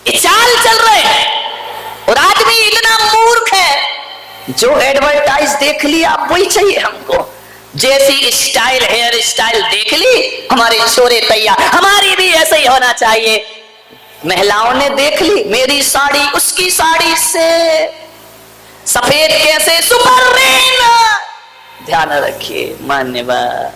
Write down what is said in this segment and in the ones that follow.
ये चाल चल रहे हैं। और आदमी इतना मूर्ख है, जो एडवर्टाइज देख लिया वही चाहिए हमको। जैसी स्टाइल, हेयर स्टाइल देख ली, हमारे छोरे तैयार, हमारी भी ऐसे ही होना चाहिए। महिलाओं ने देख ली, मेरी साड़ी उसकी साड़ी से सफेद कैसे, सुपरमैन। ध्यान रखिए मान्यवर,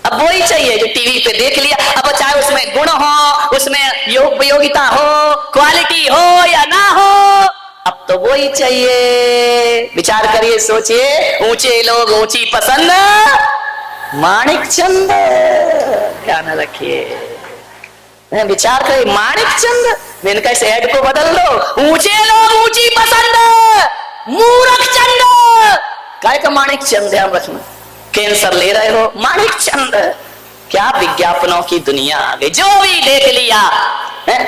अब वही चाहिए जो टीवी पे देख लिया। अब चाहे उसमें गुण हो, उसमें योग्यता हो, क्वालिटी हो या ना हो, अब तो वही चाहिए। विचार करिए, सोचिए, ऊंचे लोग ऊंची पसंद, माणिक चंद। ध्यान रखिए, विचार करिए, माणिक चंद। मैंने कहा इस ऐड को बदल दो, ऊंचे लोग ऊंची पसंद, मूर्ख चंद। काय का माणिक चंद? ध्यान रखना, कैंसर ले रहे हो, माणिक चंद। क्या विज्ञापनों की दुनिया आ गई, जो भी देख लिया है?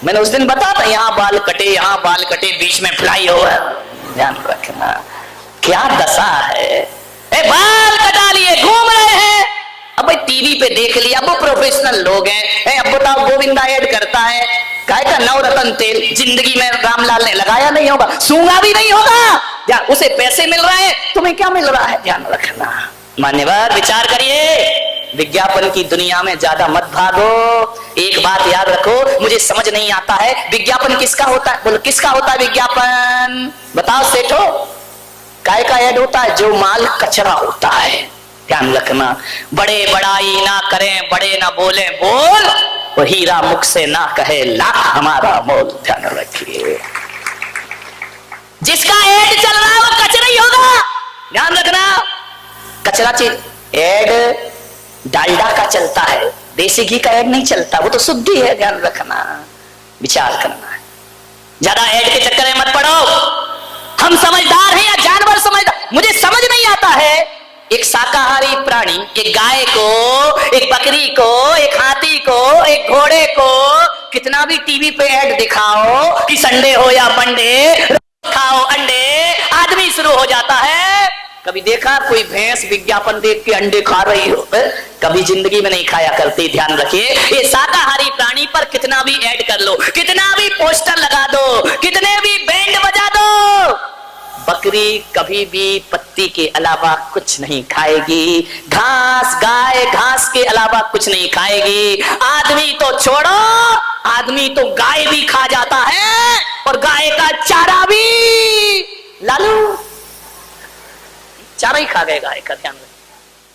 मैंने उस दिन बताया था, यहाँ बाल कटे, यहाँ बाल कटे, बीच में फ्लाई ओवर। ध्यान रखना, क्या दशा है। बाल कटा लिए, घूम रहे हैं। अब भाई टीवी पे देख लिया, वो प्रोफेशनल लोग हैं। अब बताओ, गोविंदा ऐड करता है, काय का नवरत्न तेल, जिंदगी में रामलाल ने लगाया नहीं होगा, सूंघा भी नहीं होगा, या उसे पैसे मिल रहे हैं, तुम्हें क्या मिल रहा है? ध्यान रखना मान्यवर, विचार करिए, विज्ञापन की दुनिया में ज्यादा मत भागो। एक बात याद रखो, मुझे समझ नहीं आता है विज्ञापन किसका होता है। बोलो किसका होता है विज्ञापन? बताओ सेठो, काय का ऐड होता है? जो माल कचरा होता है। ध्यान रखना, बड़े बड़ाई ना करें, बड़े ना बोले बोल, वो हीरा मुख से ना कहे लाख हमारा मोल। ध्यान रखिए, जिसका ऐड चल रहा है वो कचरा ही होगा। ध्यान रखना, कचरा चीज ऐड डालडा का चलता है, देसी घी का ऐड नहीं चलता, वो तो शुद्धि है। ध्यान रखना, विचार करना है, ज्यादा ऐड के चक्कर में मत पड़ो। हम समझदार हैं या जानवर समझदार? मुझे समझ नहीं आता है, एक शाकाहारी प्राणी, एक गाय को, एक बकरी को, एक हाथी को, एक घोड़े को कितना भी टीवी पे ऐड दिखाओ कि संडे हो या मंडे, खाओ अंडे, आदमी शुरू हो जाता है। कभी देखा कोई भैंस विज्ञापन देख के अंडे खा रही हो? कभी जिंदगी में नहीं खाया करती। ध्यान रखिए, ये शाकाहारी प्राणी पर कितना भी ऐड कर लो, कितना भी पोस्टर लगा दो, कितने भी बैंड बजा दो, बकरी कभी भी पत्ती के अलावा कुछ नहीं खाएगी। घास, गाय घास के अलावा कुछ नहीं खाएगी। आदमी तो छोड़ो, आदमी तो गाय भी खा जाता है, और गाय का चारा भी। लालू चारा ही खा गए गाय का। ध्यान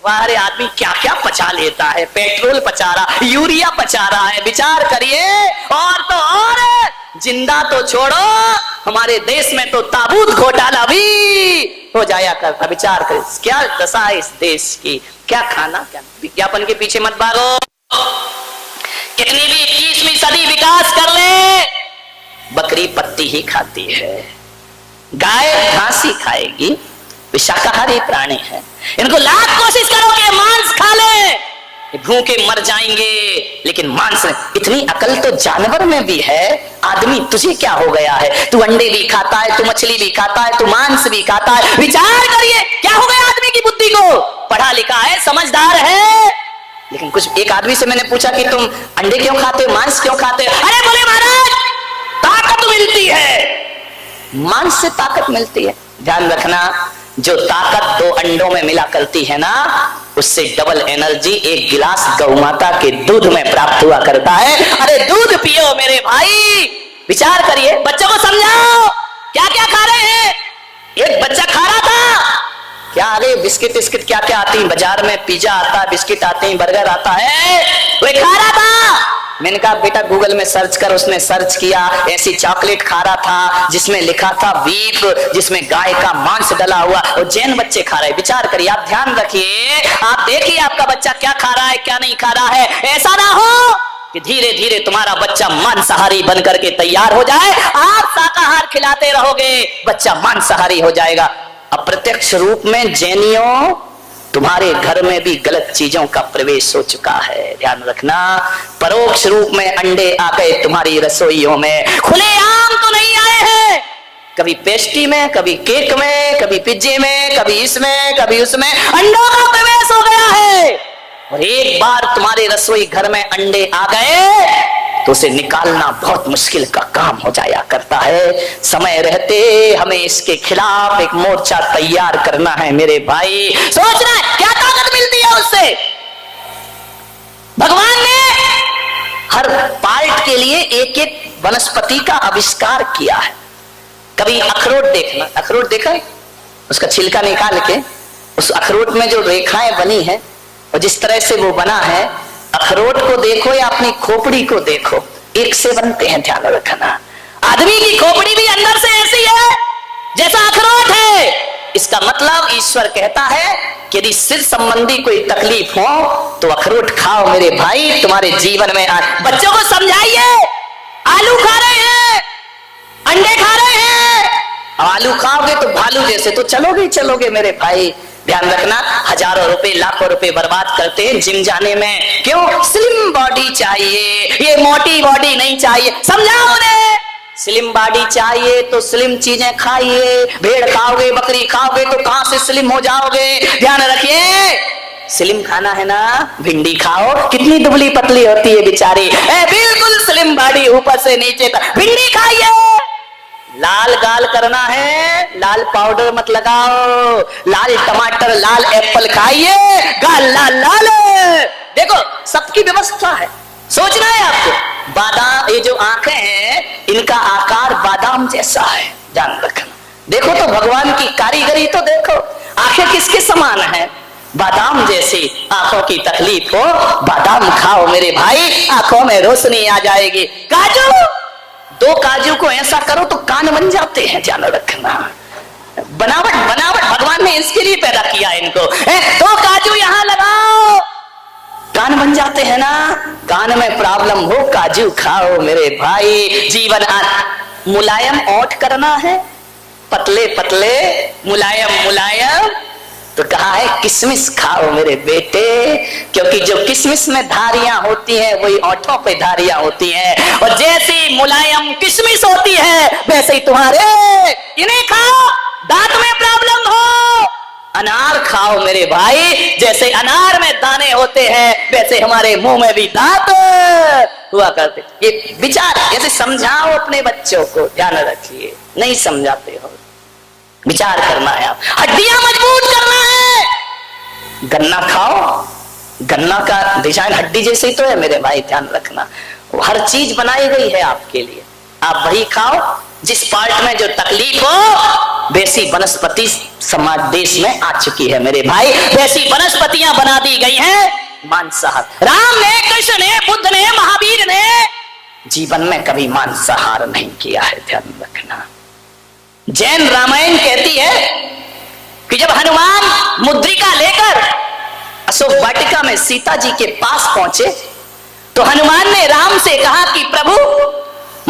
वारे आदमी क्या क्या पचा लेता है, पेट्रोल पचा रहा, यूरिया पचा रहा है। विचार करिए, और तो और जिंदा तो छोड़ो, हमारे देश में तो ताबूत घोटाला भी हो जाया करता। विचार करिए, क्या दशा है इस देश की, क्या खाना क्या। विज्ञापन के पीछे मत भागो, कितनी भी 21वीं सदी विकास कर ले, बकरी पत्ती ही खाती है, गाय घास ही खाएगी। वे शाकाहारी प्राणी है, इनको लाख कोशिश करो कि मांस खा ले, भूखे मर जाएंगे, लेकिन मांस। इतनी अकल तो जानवर में भी है। आदमी तुझे क्या हो गया है? तू अंडे भी खाता है, तू मछली भी खाता है, तू मांस भी खाता है। विचार करिए, क्या हो गया आदमी की बुद्धि को? पढ़ा लिखा है, समझदार है, लेकिन कुछ एक आदमी से मैंने पूछा कि तुम अंडे क्यों खाते हो, मांस क्यों खाते हो? अरे बोले महाराज, ताकत मिलती है, मांस से ताकत मिलती है। ध्यान रखना, जो ताकत 2 अंडों में मिला करती है ना, उससे डबल एनर्जी 1 गिलास गौ माता के दूध में प्राप्त हुआ करता है। अरे दूध पियो मेरे भाई। विचार करिए, बच्चों को समझाओ क्या क्या खा रहे हैं। एक बच्चा खा रहा था, क्या अरे बिस्किट बिस्किट क्या क्या आती है बाजार में, पिज्जा आता है, बिस्किट आते हैं, बर्गर आता है, वो खा रहा था। मैंने कहा बेटा गूगल में सर्च कर। उसने सर्च किया, ऐसी चॉकलेट खा रहा था जिसमें लिखा था बीफ, जिसमें गाय का मांस डला हुआ, और जैन बच्चे खा रहे। विचार करिए, आप ध्यान रखिए, आप देखिए आपका बच्चा क्या खा रहा है, क्या नहीं खा रहा है। ऐसा ना हो कि धीरे धीरे तुम्हारा बच्चा मांसाहारी बन करके तैयार हो जाए। आप शाकाहार खिलाते रहोगे, बच्चा मांसाहारी हो जाएगा। अप्रत्यक्ष रूप में जैनियों, तुम्हारे घर में भी गलत चीजों का प्रवेश हो चुका है। ध्यान रखना, परोक्ष रूप में अंडे आ गए तुम्हारी रसोइयों में, खुलेआम तो नहीं आए हैं। कभी पेस्ट्री में, कभी केक में, कभी पिज्जे में, कभी इसमें, कभी उसमें अंडों का प्रवेश हो गया है। और एक बार तुम्हारे रसोई घर में अंडे आ गए तो उसे निकालना बहुत मुश्किल का काम हो जाया करता है। समय रहते हमें इसके खिलाफ एक मोर्चा तैयार करना है मेरे भाई। सोचना है क्या ताकत मिलती है उससे। भगवान ने हर पार्ट के लिए एक एक वनस्पति का आविष्कार किया है। कभी अखरोट देखना, अखरोट देखा है? उसका छिलका निकाल के उस अखरोट में जो रेखाएं बनी है और जिस तरह से वो बना है, अखरोट को देखो या अपनी खोपड़ी को देखो, एक से बनते हैं, ध्यान रखना। आदमी की खोपड़ी भी अंदर से ऐसी है जैसा अखरोट है। इसका मतलब ईश्वर कहता है कि यदि सिर संबंधी कोई तकलीफ हो तो अखरोट खाओ मेरे भाई, तुम्हारे जीवन में बच्चों को समझाइए। आलू खा रहे हैं, अंडे खा रहे हैं, आलू खाओगे तो भालू जैसे तो चलोगे ही चलोगे मेरे भाई। ध्यान रखना, हजारों रुपए लाखों रुपए बर्बाद करते हैं जिम जाने में। क्यों? स्लिम बॉडी चाहिए, ये मोटी बॉडी नहीं चाहिए। समझाओ उन्हें, स्लिम बॉडी चाहिए तो स्लिम चीजें खाइए। भेड़ खाओगे, बकरी खाओगे तो कहां से स्लिम हो जाओगे। ध्यान रखिए, स्लिम खाना है ना, भिंडी खाओ, कितनी दुबली पतली होती है बेचारी, बिल्कुल स्लिम बॉडी ऊपर से नीचे तक। भिंडी खाइए। लाल गाल करना है, लाल पाउडर मत लगाओ, लाल टमाटर लाल एप्पल खाइए, गाल लाल लाल। देखो सबकी व्यवस्था है, सोचना है आपको। बादाम, ये जो आंखें हैं इनका आकार बादाम जैसा है, ध्यान रखना। देखो तो भगवान की कारीगरी तो देखो, आंखें किसके समान है? बादाम जैसी। आंखों की तकलीफ हो, बादाम खाओ मेरे भाई, आंखों में रोशनी आ जाएगी। काजू, दो काजू को ऐसा करो तो कान बन जाते हैं, ध्यान रखना। बनावट बनावट भगवान ने इसके लिए पैदा किया इनको। दो काजू यहां लगाओ, कान बन जाते हैं ना। कान में प्रॉब्लम हो, काजू खाओ मेरे भाई। जीवन मुलायम ओठ करना है, पतले पतले मुलायम मुलायम, तो कहा है किशमिश खाओ मेरे बेटे, क्योंकि जो किशमिश में धारियां होती हैं वही ओठों पे धारियां होती हैं। और जैसी मुलायम किशमिश होती है वैसे ही तुम्हारे, इन्हें खाओ। दांत में प्रॉब्लम हो, अनार खाओ मेरे भाई, जैसे अनार में दाने होते हैं वैसे हमारे मुंह में भी दांत हुआ करते। ये विचार ऐसे समझाओ अपने बच्चों को, ध्यान रखिए। नहीं समझाते हो, विचार करना है। आप हड्डियां मजबूत करना है, गन्ना खाओ। गन्ना का डिजाइन हड्डी जैसे ही तो है मेरे भाई, ध्यान रखना। हर चीज बनाई गई है आपके लिए, आप वही खाओ जिस पार्ट में जो तकलीफ हो। वैसी वनस्पति समाज देश में आ चुकी है मेरे भाई, वैसी वनस्पतियां बना दी गई हैं मांसाहार। राम ने, कृष्ण ने, बुद्ध ने, महावीर ने जीवन में कभी मांसाहार नहीं किया है, ध्यान रखना। जैन रामायण कहती है कि जब हनुमान मुद्रिका लेकर अशोक वाटिका में सीता जी के पास पहुंचे तो हनुमान ने राम से कहा कि प्रभु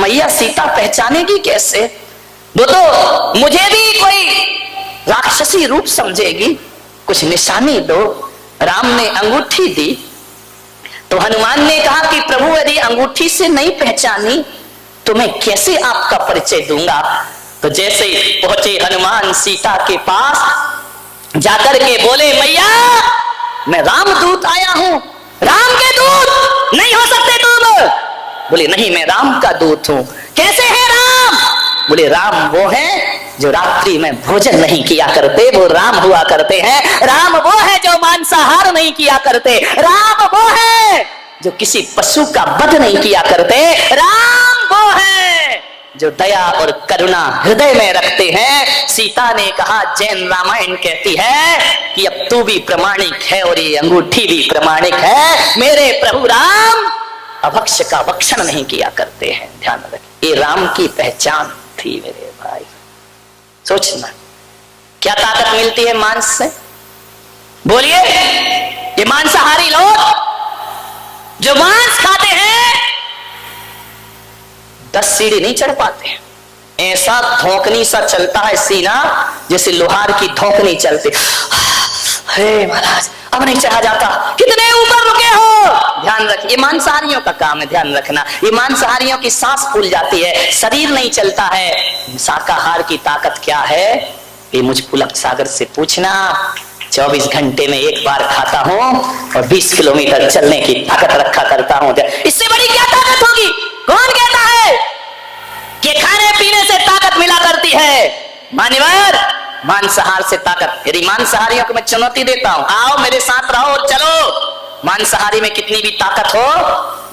मैया सीता पहचानेगी कैसे? वो तो मुझे भी कोई राक्षसी रूप समझेगी, कुछ निशानी दो। राम ने अंगूठी दी तो हनुमान ने कहा कि प्रभु यदि अंगूठी से नहीं पहचानी तो मैं कैसे आपका परिचय दूंगा। तो जैसे ही पहुंचे हनुमान सीता के पास, जाकर के बोले मैया मैं रामदूत आया हूं। राम के दूत नहीं हो सकते तुम। बोले नहीं मैं राम का दूत हूं। कैसे है राम? बोले राम वो है जो रात्रि में भोजन नहीं किया करते, वो राम हुआ करते हैं। राम वो है जो मांसाहार नहीं किया करते। राम वो है जो किसी पशु का वध नहीं किया करते। राम वो है जो दया और करुणा हृदय में रखते हैं। सीता ने कहा, जैन रामायण कहती है कि अब तू भी प्रमाणिक है और ये अंगूठी भी प्रमाणिक है। मेरे प्रभु राम अभक्ष का भक्षण नहीं किया करते हैं, ध्यान रखें। ये राम की पहचान थी मेरे भाई। सोचना क्या ताकत मिलती है मांस से। बोलिए, ये मांसाहारी लोग जो मांस खाते हैं 10 सीढ़ी नहीं चढ़ पाते हैं। ऐसा धोकनी सा चलता है सीना जैसे लोहार की धोकनी चलती। हे महाराज अब नहीं चढ़ा जाता, कितने ऊपर रुके हो। ध्यान रखिए, मांसाहारियों का काम है, ध्यान रखना। ये मांसाहारियों की सांस फूल जाती है, शरीर नहीं चलता है। शाकाहार की ताकत क्या है ये मुझ पुलक सागर से पूछना। 24 घंटे में एक बार खाता हूं और 20 किलोमीटर चलने की ताकत रखा करता हूं। इससे बड़ी क्या ताकत होगी? कौन कहता है कि खाने पीने से ताकत मिला करती है? मान्यवर, मांसाहार से ताकत। यदि मांसाहारियों को मैं चुनौती देता हूं, आओ मेरे साथ रहो, चलो। मांसाहारी में कितनी भी ताकत हो,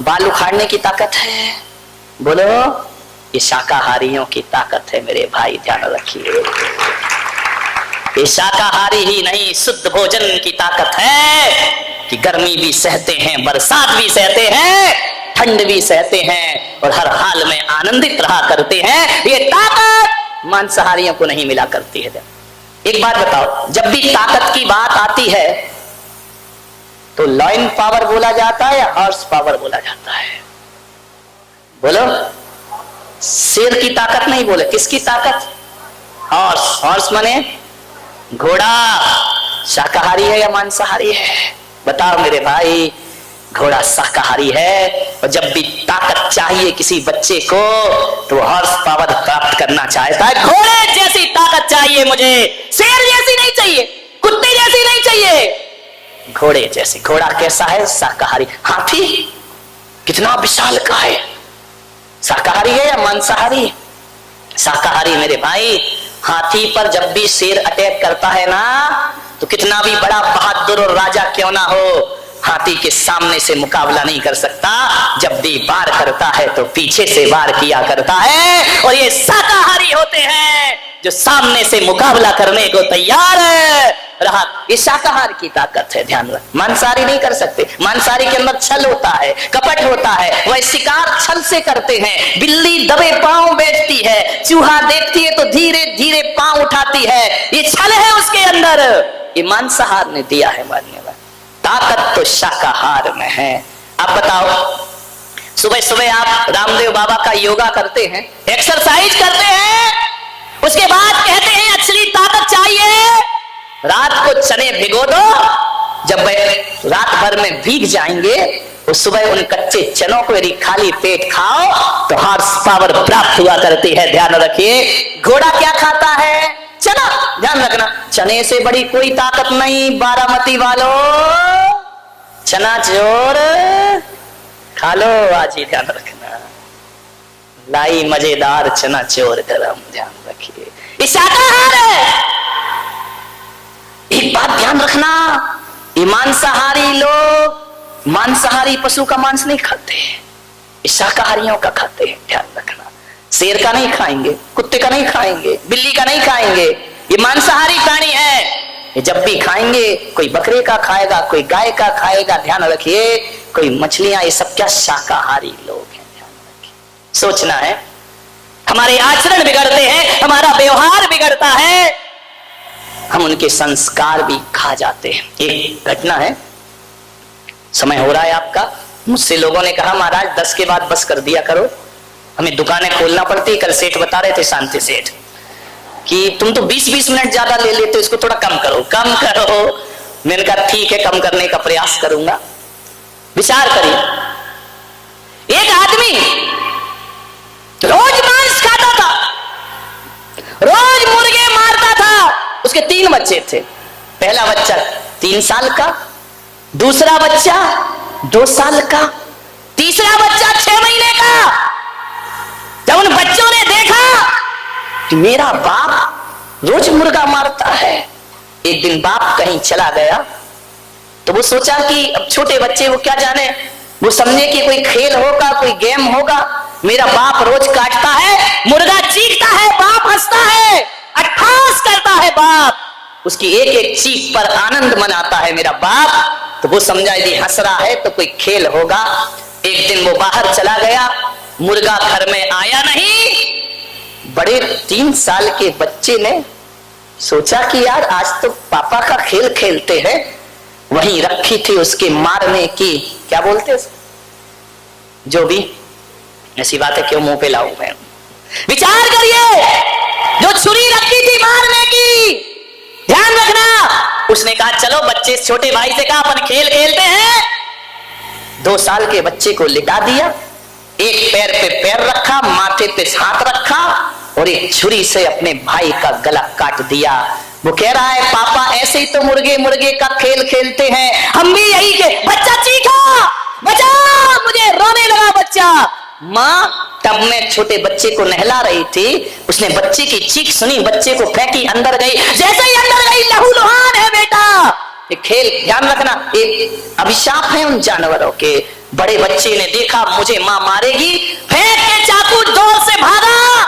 बाल उखाड़ने की ताकत है। बोलो, ये शाकाहारियों की ताकत है मेरे भाई, ध्यान रखिए। ये शाकाहारी ही नहीं, शुद्ध भोजन की ताकत है कि गर्मी भी सहते हैं, बरसात भी सहते हैं, ठंड भी सहते हैं और हर हाल में आनंदित रहा करते हैं। ये ताकत मांसाहारियों को नहीं मिला करती है। एक बात बताओ, जब भी ताकत की बात आती है तो लॉइन पावर बोला जाता है या हॉर्स पावर बोला जाता है? बोलो, शेर की ताकत नहीं बोले, किसकी ताकत? हॉर्स। हॉर्स माने घोड़ा। शाकाहारी है या मांसाहारी है? बताओ मेरे भाई। घोड़ा शाकाहारी है और जब भी ताकत चाहिए किसी बच्चे को तो हॉर्स पावर प्राप्त करना चाहता है। घोड़े जैसी ताकत चाहिए मुझे, शेर जैसी नहीं चाहिए, कुत्ते जैसी नहीं चाहिए, घोड़े जैसी। घोड़ा कैसा है? शाकाहारी। हाथी कितना विशाल का है, शाकाहारी है या मांसाहारी? शाकाहारी मेरे भाई। हाथी पर जब भी शेर अटैक करता है ना, तो कितना भी बड़ा बहादुर और राजा क्यों ना हो, हाथी के सामने से मुकाबला नहीं कर सकता। जब भी वार करता है तो पीछे से वार किया करता है। और ये शाकाहारी होते हैं जो सामने से मुकाबला करने को तैयार है। रहा ये शाकाहार की ताकत है, ध्यान रख। मांसाहारी नहीं कर सकते। मांसाहारी के अंदर छल होता है, कपट होता है, वह शिकार छल से करते हैं। बिल्ली दबे पांव बैठती है, चूहा देखती है तो धीरे धीरे पांव उठाती है, ये छल है उसके अंदर। ये मांसाहार ने दिया है। मान्यवर, ताकत तो शाकाहार में है। अब बताओ, सुबह सुबह आप रामदेव बाबा का योगा करते हैं, एक्सरसाइज करते हैं, उसके बाद कहते हैं असली ताकत चाहिए, रात को चने भिगो दो, जब वह रात भर में भीग जाएंगे तो सुबह उन कच्चे चनों को यदि खाली पेट खाओ तो हॉर्स पावर प्राप्त हुआ करती है। ध्यान रखिए। घोड़ा क्या खाता है? चना। ध्यान रखना, चने से बड़ी कोई ताकत नहीं बारामती वालों। चना चोर खा लो आज ही, ध्यान रखना। लाई मजेदार चना चोर गरम, ध्यान रखिए। ये शाकाहार है। एक बात ध्यान रखना, ये मांसाहारी लोग मांसाहारी पशु का मांस नहीं खाते, ये शाकाहारियों का खाते हैं। ध्यान रखना, शेर का नहीं खाएंगे, कुत्ते का नहीं खाएंगे, बिल्ली का नहीं खाएंगे। ये मांसाहारी प्राणी है। ये जब भी खाएंगे, कोई बकरे का खाएगा, कोई गाय का खाएगा, ध्यान रखिए, कोई मछलियां, ये सब क्या शाकाहारी लोग हैं। ध्यान रखिए, सोचना है। हमारे आचरण बिगड़ते हैं, हमारा व्यवहार बिगड़ता है, हम उनके संस्कार भी खा जाते हैं। एक घटना है, समय हो रहा है आपका। मुझसे लोगों ने कहा महाराज 10 के बाद बस कर दिया करो, हमें दुकानें खोलना पड़ती। कल सेठ बता रहे थे, शांति सेठ, कि तुम तो 20-20 मिनट ज्यादा ले लेते हो, इसको थोड़ा कम करो, कम करो। मैंने कहा ठीक है, कम करने का प्रयास करूंगा। विचार करिए, एक आदमी रोज मांस खाता था, रोज मुर्गे मारता था। उसके 3 बच्चे थे। पहला बच्चा 3 साल का, दूसरा बच्चा 2 साल का, तीसरा बच्चा 6 महीने का। जब उन बच्चों ने देखा कि मेरा बाप रोज मुर्गा मारता है, एक दिन बाप कहीं चला गया तो वो सोचा कि अब छोटे बच्चे वो क्या जाने, वो समझे कि कोई खेल होगा, कोई गेम होगा। मेरा बाप रोज काटता है, मुर्गा चीखता है, बाप हंसता है, अट्ठास करता है बाप, उसकी एक एक चीख पर आनंद मनाता है मेरा बाप। तो वो समझा यदि हंस रहा है तो कोई खेल होगा। एक दिन वो बाहर चला गया, मुर्गा घर में आया नहीं। बड़े 3 साल के बच्चे ने सोचा कि यार आज तो पापा का खेल खेलते हैं। वहीं रखी थी उसके मारने की, क्या बोलते हैं, जो भी, ऐसी बात है, क्यों मुंह पे लाऊं मैं। विचार करिए, जो छुरी रखी थी मारने की, ध्यान रखना। उसने कहा चलो बच्चे, छोटे भाई से कहा अपन खेल खेलते हैं। 2 साल के बच्चे को लिटा दिया, एक पैर पे पैर रखा, माथे पे हाथ रखा और एक छुरी से अपने भाई का गला काट दिया। वो कह रहा है पापा ऐसे ही तो मुर्गे मुर्गे का खेल खेलते हैं, हम भी यही के। बच्चा चीखा, बचा, मुझे रोने लगा बच्चा। माँ टब में छोटे बच्चे को नहला रही थी, उसने बच्चे की चीख सुनी, बच्चे को फेंकी, अंदर गई, जैसे ही अंदर गई लहूलुहान है बेटा। ये खेल ध्यान रखना, एक अभिशाप है उन जानवरों के। बड़े बच्चे ने देखा मुझे माँ मारेगी, फेंक के चाकू जोर से भागा।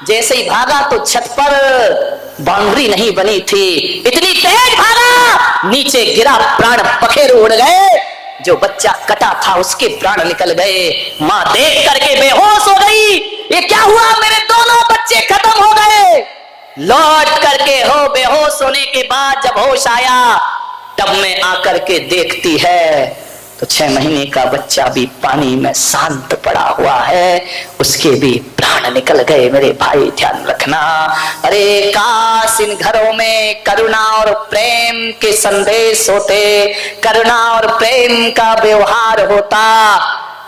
जैसे ही भागा तो छत पर बाउंड्री नहीं बनी थी, इतनी तेज भागा, नीचे गिरा, प्राण पखेरु उड़ गए। जो बच्चा कटा था उसके प्राण निकल गए। मां देख करके बेहोश हो गई, ये क्या हुआ, मेरे दोनों बच्चे खत्म हो गए। लौट करके हो बेहोश होने के बाद जब होश आया, टब में आकर के देखती है तो 6 महीने का बच्चा भी पानी में शांत पड़ा हुआ है, उसके भी प्राण निकल गए। मेरे भाई ध्यान रखना, अरे काश इन घरों में करुणा और प्रेम के संदेश होते, करुणा और प्रेम का व्यवहार होता।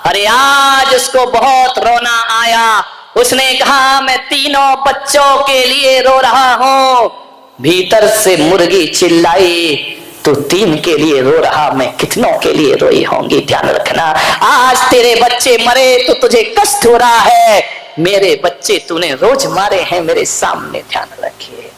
अरे आज उसको बहुत रोना आया, उसने कहा मैं तीनों बच्चों के लिए रो रहा हूं। भीतर से मुर्गी चिल्लाई, तो 3 के लिए रो रहा, मैं कितनों के लिए रोई होंगी। ध्यान रखना, आज तेरे बच्चे मरे तो तुझे कष्ट हो रहा है, मेरे बच्चे तूने रोज मारे हैं मेरे सामने। ध्यान रखिए।